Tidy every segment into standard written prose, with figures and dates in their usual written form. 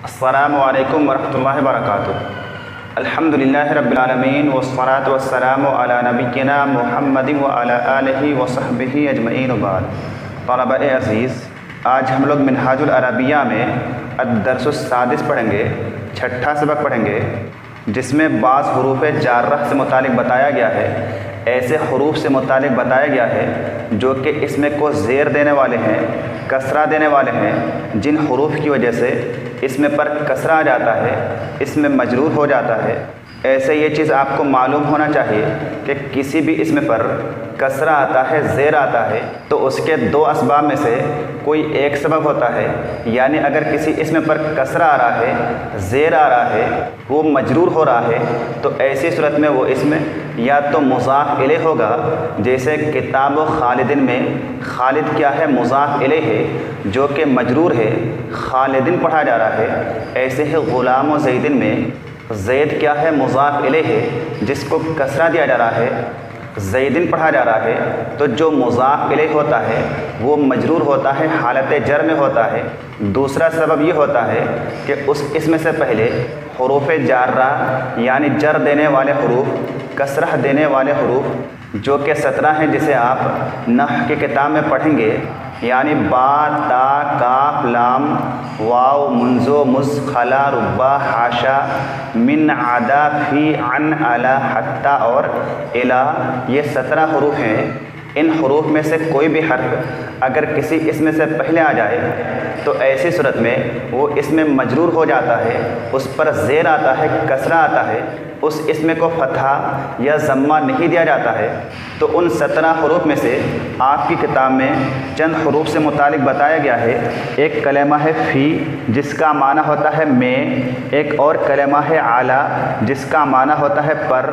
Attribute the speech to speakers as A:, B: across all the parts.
A: अस्सलामु अलैकुम वरहमतुल्लाहि वबरकातुहू। अल्हम्दुलिल्लाहि रब्बिल आलमीन वस्सलातु वस्सलामु अला नबिय्यिना मुहम्मदिन व अला आलिहि व सहबिहि अजमईन व बाद। तलबा-ए अज़ीज़, आज हम लोग मिनहाजुल अरबिया में अद-दर्सुस सादिस पढ़ेंगे, छठा सबक पढ़ेंगे, जिसमें बाज़ हुरूफ़ जार्रह से मुतालिक बताया गया है। ऐसे हुरूफ से मुतालिक बताया गया है जो कि इसमें को ज़ेर देने वाले हैं, कसरा देने वाले हैं, जिन हुरूफ की वजह से इसमें पर कसरा आ जाता है, इसमें मजरूर हो जाता है। ऐसे ये चीज़ आपको मालूम होना चाहिए कि किसी भी इसमें पर कसरा आता है, ज़ेर आता है, तो उसके दो असबाब में से कोई एक सबब होता है। यानी अगर किसी इसमें पर कसरा आ रहा है, ज़ेर आ रहा है, वो मजरूर हो रहा है, तो ऐसी सूरत में वो इसमें या तो मुज़ाफ़ इलैह होगा, जैसे किताब खालिदिन में खालिद क्या है, मुज़ाफ़ इलैह है जो कि मजरूर है, खालिदिन पढ़ा जा रहा है। ऐसे ही ग़ुलाम व ज़ैदिन में ज़ैद क्या है, मुज़ाफ़ इलैह है जिसको कसरा दिया जा रहा है, ज़ैदिन पढ़ा जा रहा है, तो जो मुज़ाफ़ इलैह होता है वो मजरूर होता है, हालत जर में होता है। दूसरा सबब ये होता है कि इसमें से पहले हुरूफ़ जार्रा यानी जर देने वाले हुरूफ, कसरा देने वाले हुरूफ जो कि 17 हैं, जिसे आप नहव की किताब में पढ़ेंगे, यानी बा, ता, काफ, लाम, वाव, मुंज़ो, मुज़, खला, रुब्बा, हाशा, मिन, आदा, फ़ी, अन, अला, हत्ता और इला, ये 17 हुरूफ हैं। इन हुरूफ में से कोई भी हर्फ अगर किसी इसमें से पहले आ जाए तो ऐसी सूरत में वो इसमें मजरूर हो जाता है, उस पर ज़ेर आता है, कसरा आता है, उस इसमें को फ़तहा या ज़म्मा नहीं दिया जाता है। तो उन 17 हुरूफ में से आपकी किताब में चंद हुरूफ से मुतालिक बताया गया है। एक कलेमा है फ़ी जिसका माना होता है में, एक और कलेमा है आला जिसका माना होता है पर,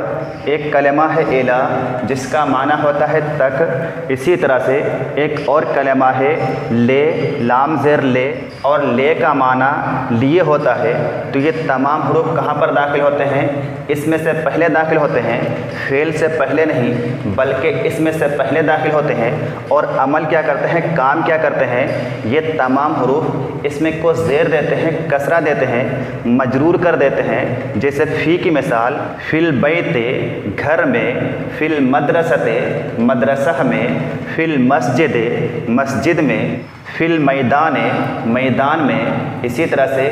A: एक कलेमा है इला जिसका माना होता है तक। इसी तरह से एक और कलेमा है ले, लाम ज़ेर ले, और ले का माना लिए होता है। तो ये तमाम हुरूफ कहाँ पर दाखिल होते हैं? इसमें से पहले दाखिल होते हैं, फ़ेल से पहले नहीं बल्कि इसमें से पहले दाखिल होते हैं। और अमल क्या करते हैं, काम क्या करते हैं? ये तमाम हुरूफ इसमें को ज़ेर देते हैं, कसरा देते हैं, मजरूर कर देते हैं। जैसे फ़ी की मिसाल, फ़िल बैते घर में, फ़िल मदरसते मदरसा में, फ़िल मस्जिदे मस्जिद में, फ़िल मैदाने मैदान में। इसी तरह से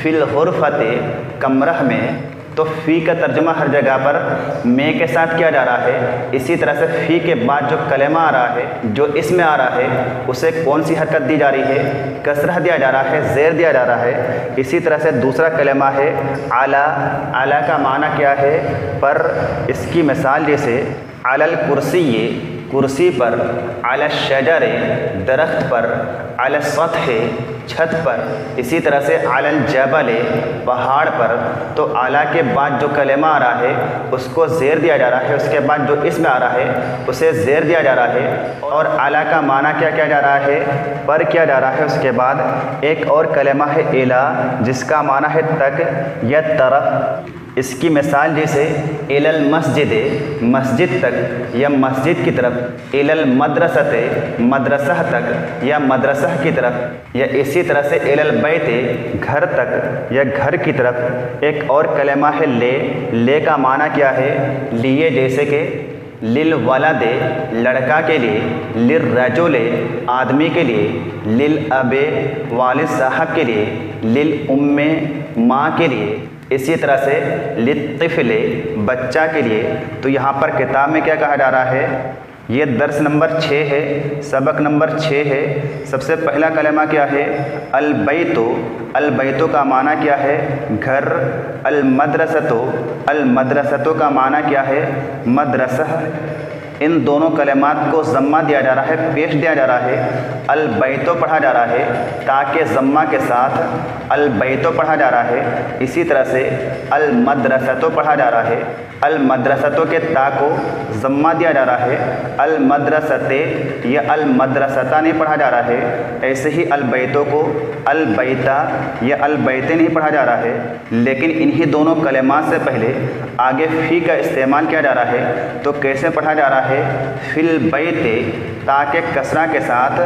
A: फ़िल गुरफ़ते कमरह में। तो फ़ी का तर्जुमा हर जगह पर में के साथ किया जा रहा है। इसी तरह से फ़ी के बाद जो कलेमा आ रहा है, जो इसमें आ रहा है, उसे कौन सी हरकत दी जा रही है? कसरा दिया जा रहा है, ज़ेर दिया जा रहा है। इसी तरह से दूसरा कलेमा है आला। आला का माना क्या है? पर। इसकी मिसाल जैसे अलल कुर्सी, कुर्सी पर, अला शजरे दरख्त पर, अला सतहे छत पर। इसी तरह से अलल जबले पहाड़ पर। तो आला के बाद जो कलेमा आ रहा है उसको ज़ेर दिया जा रहा है, उसके बाद जो इसमें आ रहा है उसे ज़ेर दिया जा रहा है। और आला का माना क्या किया जा रहा है? पर किया जा रहा है। उसके बाद एक और कलेमा है इला जिसका माना है तक या तरफ। इसकी मिसाल जैसे इलल मस्जिदे मस्जिद तक या मस्जिद की तरफ, इलल मदरसते मदरसा तक या मदरसा की तरफ, या इसी तरह से इलल बैते घर तक या घर की तरफ। एक और कलेमा है ले। ले का माना क्या है? लिए, जैसे कि लिल वलदे लड़का के लिए, लिल रजुले आदमी के लिए, लिल अबे वालिद साहब के लिए, लिल उम्मे माँ के लिए। इसी तरह से लित्तिफ़ले बच्चा के लिए। तो यहाँ पर किताब में क्या कहा जा रहा है? ये दर्स नंबर 6 है, सबक नंबर 6 है। सबसे पहला कलेमा क्या है? अल-बैतो। अल-बैतो का माना क्या है? घर। अल-मदरसतो। अल-मदरसतो का माना क्या है? मदरसा। इन दोनों कलेमात को ज़म्मा दिया जा रहा है, पेश दिया जा रहा है। अल-बैतो पढ़ा जा रहा है ताकि ज़म्मा के साथ अल-बैतो पढ़ा जा रहा है। इसी तरह से अल-मदरसतो पढ़ा जा रहा है। अल-मदरसतो के ता को ज़म्मा दिया जा रहा है। अल-मदरसते या अल-मदरसता नहीं पढ़ा जा रहा है। ऐसे ही अल-बैतो को अल-बैता या अल-बैते नहीं पढ़ा जा रहा है। लेकिन इन्हीं दोनों कलेमात से पहले आगे फ़ी का इस्तेमाल किया जा रहा है। तो कैसे पढ़ा जा रहा है? फ़िल बैते, ताकि कसरा के साथ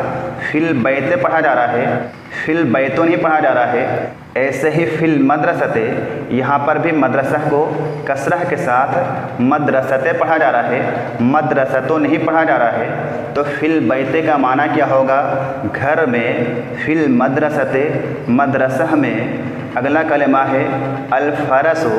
A: फ़िल बैते पढ़ा जा रहा है। फिल बैतो नहीं पढ़ा जा रहा है, ऐसे ही फिल मदरसते, यहाँ पर भी मदरसा को कसरह के साथ मदरसते पढ़ा जा रहा है, मदरसतो नहीं पढ़ा जा रहा है। तो फिल बैते का माना क्या होगा? घर में। फिल मदरसते, मदरसा में। अगला कलमा है अल-फरसो,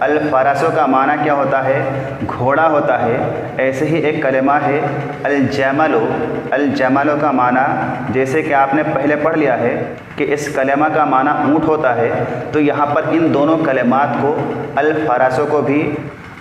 A: अल-फरसो का माना क्या होता है? घोड़ा होता है। ऐसे ही एक कलमा है अल-जमलो, अल-जमलो का माना, जैसे कि आपने पहले पढ़ लिया है कि इस कलमा का माना ऊँट होता है, तो यहाँ पर इन दोनों कलमात को, अल-फरसो को भी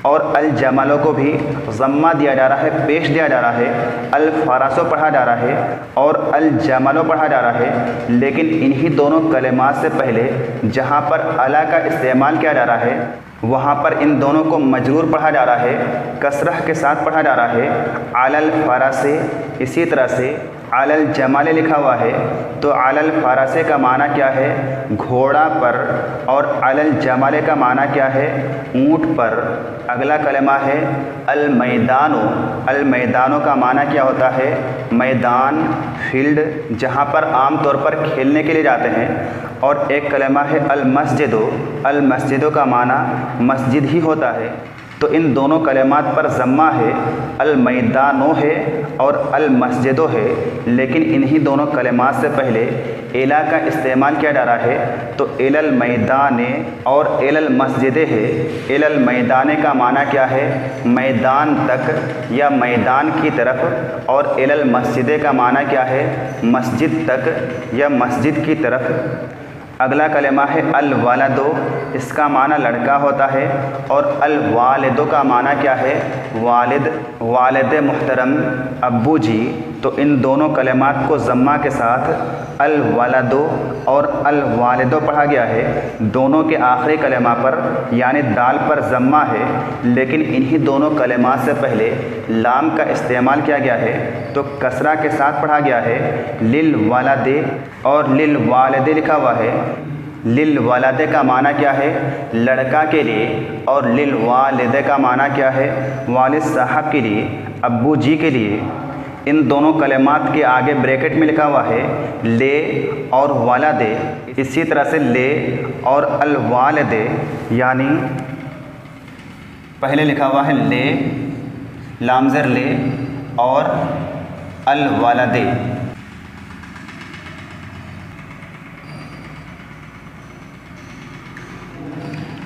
A: और अल-जमलो को भी ज़म्मा दिया जा रहा है, पेश दिया जा रहा है। अल-फरसो पढ़ा जा रहा है और अल-जमलो पढ़ा जा रहा है, लेकिन इन्हीं दोनों कलमात से पहले जहाँ पर अला का इस्तेमाल किया जा रहा है वहाँ पर इन दोनों को मजरूर पढ़ा जा रहा है, कसरह के साथ पढ़ा जा रहा है। अलल फरसे, इसी तरह से अलल जमाले लिखा हुआ है, तो अलल फरसे का माना क्या है? घोड़ा पर, और अलल जमाले का माना क्या है? ऊँट पर। अगला कलमा है अल मैदानो, अल मैदानो का माना क्या होता है? मैदान, फील्ड, जहाँ पर आम तौर पर खेलने के लिए जाते हैं। और एक कलमा है अल मस्जिदो, अल मस्जिदो का माना मस्जिद ही होता है। तो इन दोनों कलमात पर ज़म्मा है, अल मैदानो है और अल मस्जिदो है, लेकिन इन्हीं दोनों कलमात से पहले एला का इस्तेमाल किया जा रहा है। तो एलल मैदाने और एलल मस्जिदे है। एलल मैदाने का माना क्या है? मैदान तक या मैदान की तरफ, और एलल मस्जिदे का माना क्या है? मस्जिद तक या मस्जिद की तरफ। अगला कलमा है अल वालदो, इसका माना लड़का होता है, और अल वालिदो का माना क्या है? वालिद, वालिद मुहतरम, अब्बू जी। तो इन दोनों कलमात को ज़म्मा के साथ अल वालदो और अल वालिदो पढ़ा गया है। दोनों के आखिरी कलमा पर यानी दाल पर ज़म्मा है, लेकिन इन्हीं दोनों कलमात से पहले लाम का इस्तेमाल किया गया है, तो कसरा के साथ पढ़ा गया है। लिल वालदे और लिल वालिदे लिखा हुआ है। लिल वालदे का माना क्या है? लड़का के लिए, और लिल वालिदे का माना क्या है? वालिद साहब के लिए, अब्बू जी के लिए। इन दोनों कलमात के आगे ब्रैकेट में लिखा हुआ है ले और वालदे। इसी तरह से ले और अल वालदे, यानी पहले लिखा हुआ है ले, लामज़र ले, और अल वालदे।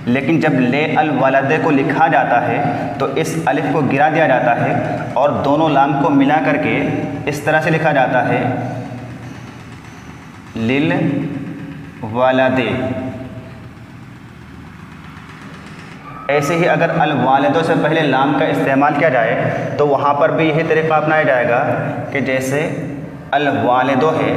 A: लेकिन जब ले अल वालदे को लिखा जाता है तो इस अलिफ को गिरा दिया जाता है और दोनों लाम को मिला करके इस तरह से लिखा जाता है लिल वालदे। ऐसे ही अगर अल वालिदो से पहले लाम का इस्तेमाल किया जाए तो वहाँ पर भी यही तरीक़ा अपनाया जाएगा कि जैसे अल वालिदो है,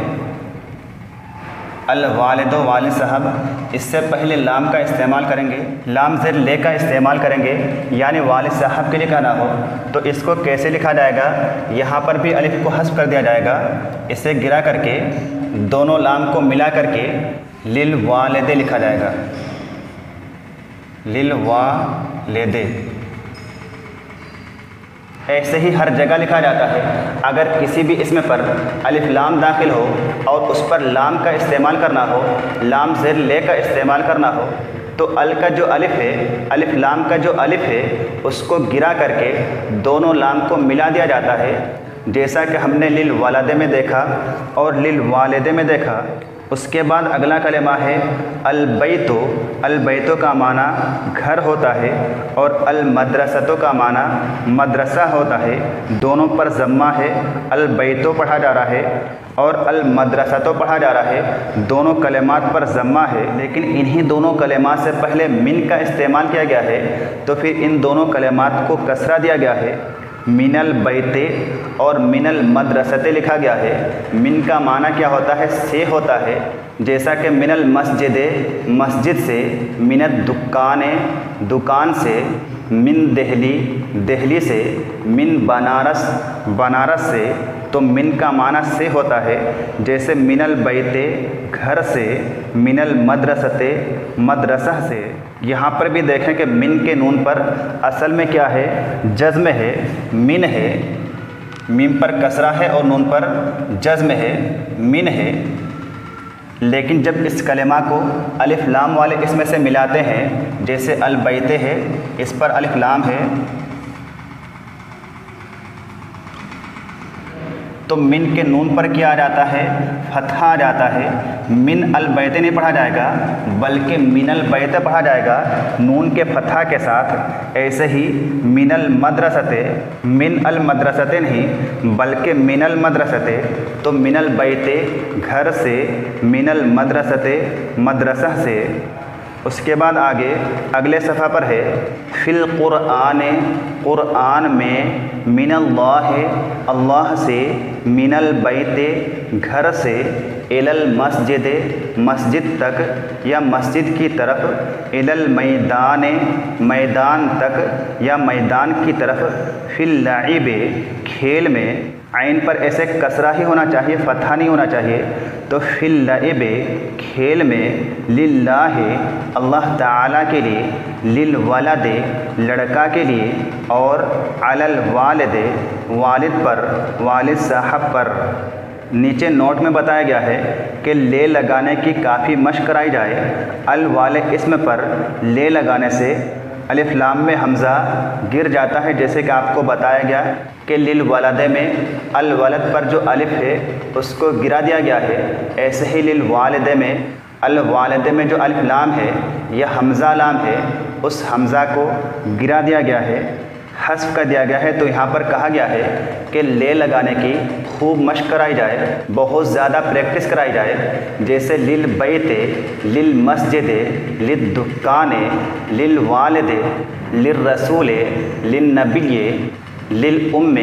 A: अल वालिदो वालिद साहब, इससे पहले लाम का इस्तेमाल करेंगे, लाम ज़ेर ले का इस्तेमाल करेंगे, यानी वालिद साहब के लिए कहना हो तो इसको कैसे लिखा जाएगा? यहाँ पर भी अलिफ को हस्फ कर दिया जाएगा, इसे गिरा करके दोनों लाम को मिला करके लिल वालिदे लिखा जाएगा, लिल वालिदे। ऐसे ही हर जगह लिखा जाता है। अगर किसी भी इसमें पर अलिफ लाम दाखिल हो और उस पर लाम का इस्तेमाल करना हो, लाम ज़ेर ले का इस्तेमाल करना हो, तो अल का जो अलिफ है, अलिफ लाम का जो अलिफ है, उसको गिरा करके दोनों लाम को मिला दिया जाता है, जैसा कि हमने लिल वालदे में देखा और लिल वालिदे में देखा। उसके बाद अगला कलमा है अल बैतो। अल बैतो का माना घर होता है और अल मदरसतो का माना मदरसा होता है। दोनों पर ज़म्मा है, अल बैतो पढ़ा जा रहा है और अल मदरसतो पढ़ा जा रहा है। दोनों कलमात पर ज़म्मा है, लेकिन इन्हीं दोनों कलमात से पहले मिन का इस्तेमाल किया गया है, तो फिर इन दोनों कलमात को कसरा दिया गया है। मिनल बैते और मिनल मदरसते लिखा गया है। मिन का माना क्या होता है? से होता है, जैसा कि मिनल मस्जिदे, मस्जिद से, मिनत दुकाने, दुकान से, मिन दहली, दहली से, मिन बनारस, बनारस से। तो मिन का माना से होता है, जैसे मिनल बैते घर से, मिनल मदरसते मदरसा से। यहाँ पर भी देखें कि मिन के नून पर असल में क्या है? जज़्म है, मिन है, मीम पर कसरा है और नून पर जज़्म है, मिन है। لیکن جب اس کلمہ کو الف لام والے اسم سے ملاتے ہیں، جیسے البیت ہے، اس پر الف لام ہے، تو من کے نون پر کیا آ جاتا ہے؟ فتحہ آ جاتا ہے۔ من البیت نہیں پڑھا جائے گا بلکہ من البیت پڑھا جائے گا نون کے فتحہ کے ساتھ۔ ایسے ہی من المدرستے، من المدرستے نہیں بلکہ من المدرستے، تو من البیت گھر سے، من المدرستے مدرسہ سے۔ اس کے بعد آگے اگلے صفحہ پر ہے فی القرآن، قرآن میں، من اللہ اللہ سے، من البیت گھر سے، الی المسجد مسجد تک یا مسجد کی طرف، الی المیدان میدان تک یا میدان کی طرف، فی اللعب کھیل میں، عین پر ایسے کسرہ ہی ہونا چاہیے، فتحہ نہیں ہونا چاہیے، تو فی اللعب کھیل میں، للہ اللہ تعالیٰ کے لیے، للولد لڑکا کے لیے، اور علی الوالد والد پر، والد صاحب پر۔ نیچے نوٹ میں بتایا گیا ہے کہ لے لگانے کی کافی مشق کرائی جائے۔ الوالد اسم پر لے لگانے سے الف لام میں حمزہ گر جاتا ہے، جیسے کہ آپ کو بتایا گیا کہ للولد میں الولد پر جو الف ہے اس کو گرا دیا گیا ہے، ایسے ہی للوالد میں الوالد میں جو الف لام ہے یہ حمزہ لام ہے، اس حمزہ کو گرا دیا گیا ہے، حذف کر دیا گیا ہے۔ تو یہاں پر کہا گیا ہے کہ لے لگانے کی خوب مشق کرائی جائے، بہت زیادہ پریکٹس کرائی جائے، جیسے للبیت، للمسجد، للدکان، للوالد، للرسول، للنبی، للام،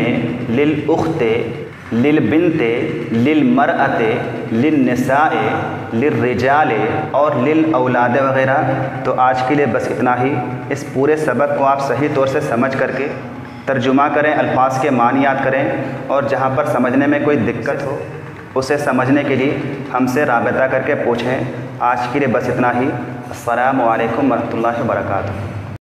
A: للأخت، للبنت، للمرأۃ، للنساء، للرجال اور للاولاد وغیرہ۔ تو آج کے لیے بس اتنا ہی۔ اس پورے سبق کو آپ صحیح طور سے سمجھ کر کے ترجمہ کریں، الفاظ کے معنی یاد کریں، اور جہاں پر سمجھنے میں کوئی دقت ہو اسے سمجھنے کے لیے ہم سے رابطہ کر کے پوچھیں۔ آج کے لیے بس اتنا ہی۔ السلام علیکم ورحمۃ اللہ وبرکاتہ۔